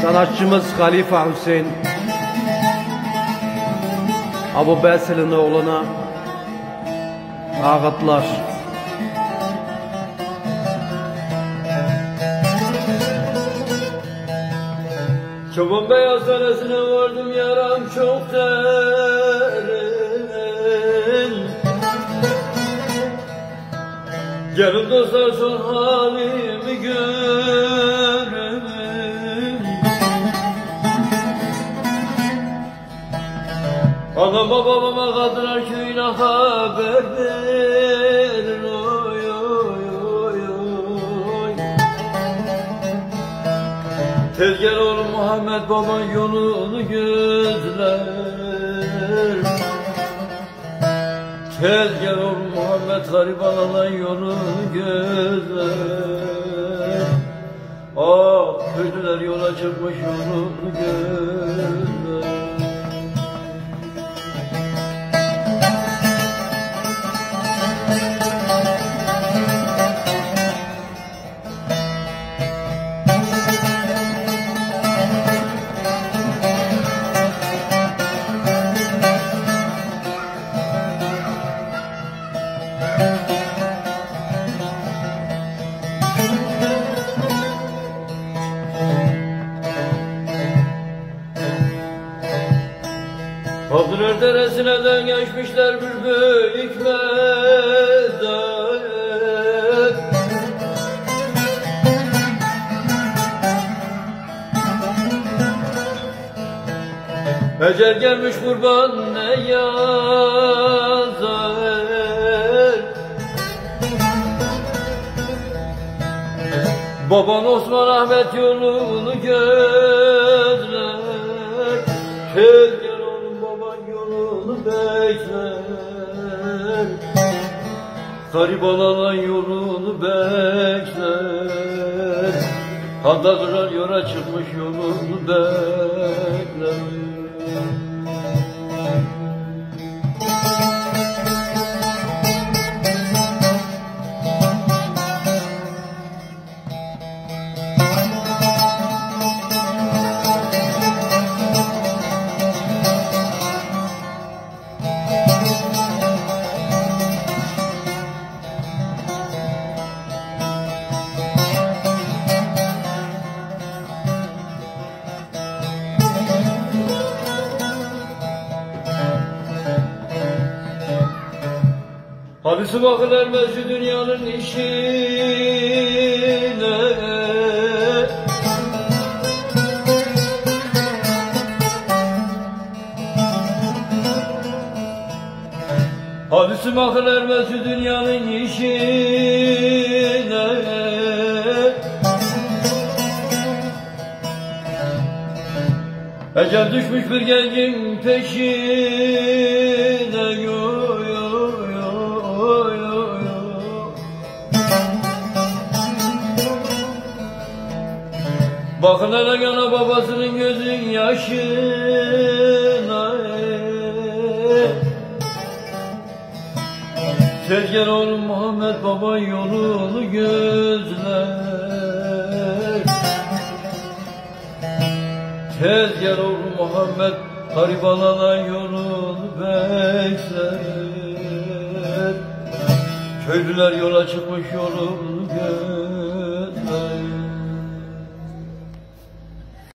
sanatçımız Halife Hüseyin Abu Basil'in oğluna ağıtlar. Çoban beyaz deresine vardım, yaram çok derin. Gelin dostlar son halimi görün. Anama babama Kadılar köyüne haber verin. Oy oy oy oy. Tez gel oğlum Muhammed baba yolunu gözler. Tez gel oğlum Muhammed gariban alan yolunu gözler. Ah köylüler yola çıkmış yolunu gözler. Kadılar deresine de geçmişler bir büyük medet. Ecel gelmiş kurban ne yazar. Baban Osman Ahmet yolunu gözler. Tez gel oğlum baban yolunu bekler. Gariban alan yolunu bekler. Handa duran yola çıkmış yolunu bekler. Hadisi bakıl ermez şu dünyanın işine. Hadisi bakıl ermez şu dünyanın işine. Ecel düşmüş bir gencin peşine. Bakın hele yana babasının gözün yaşına. Tez gel oğlum Muhammed baba yolunu gözler. Tez gel oğlum Muhammed gariban alan yolunu bekler. Köylüler yola çıkmış yolunu gözler.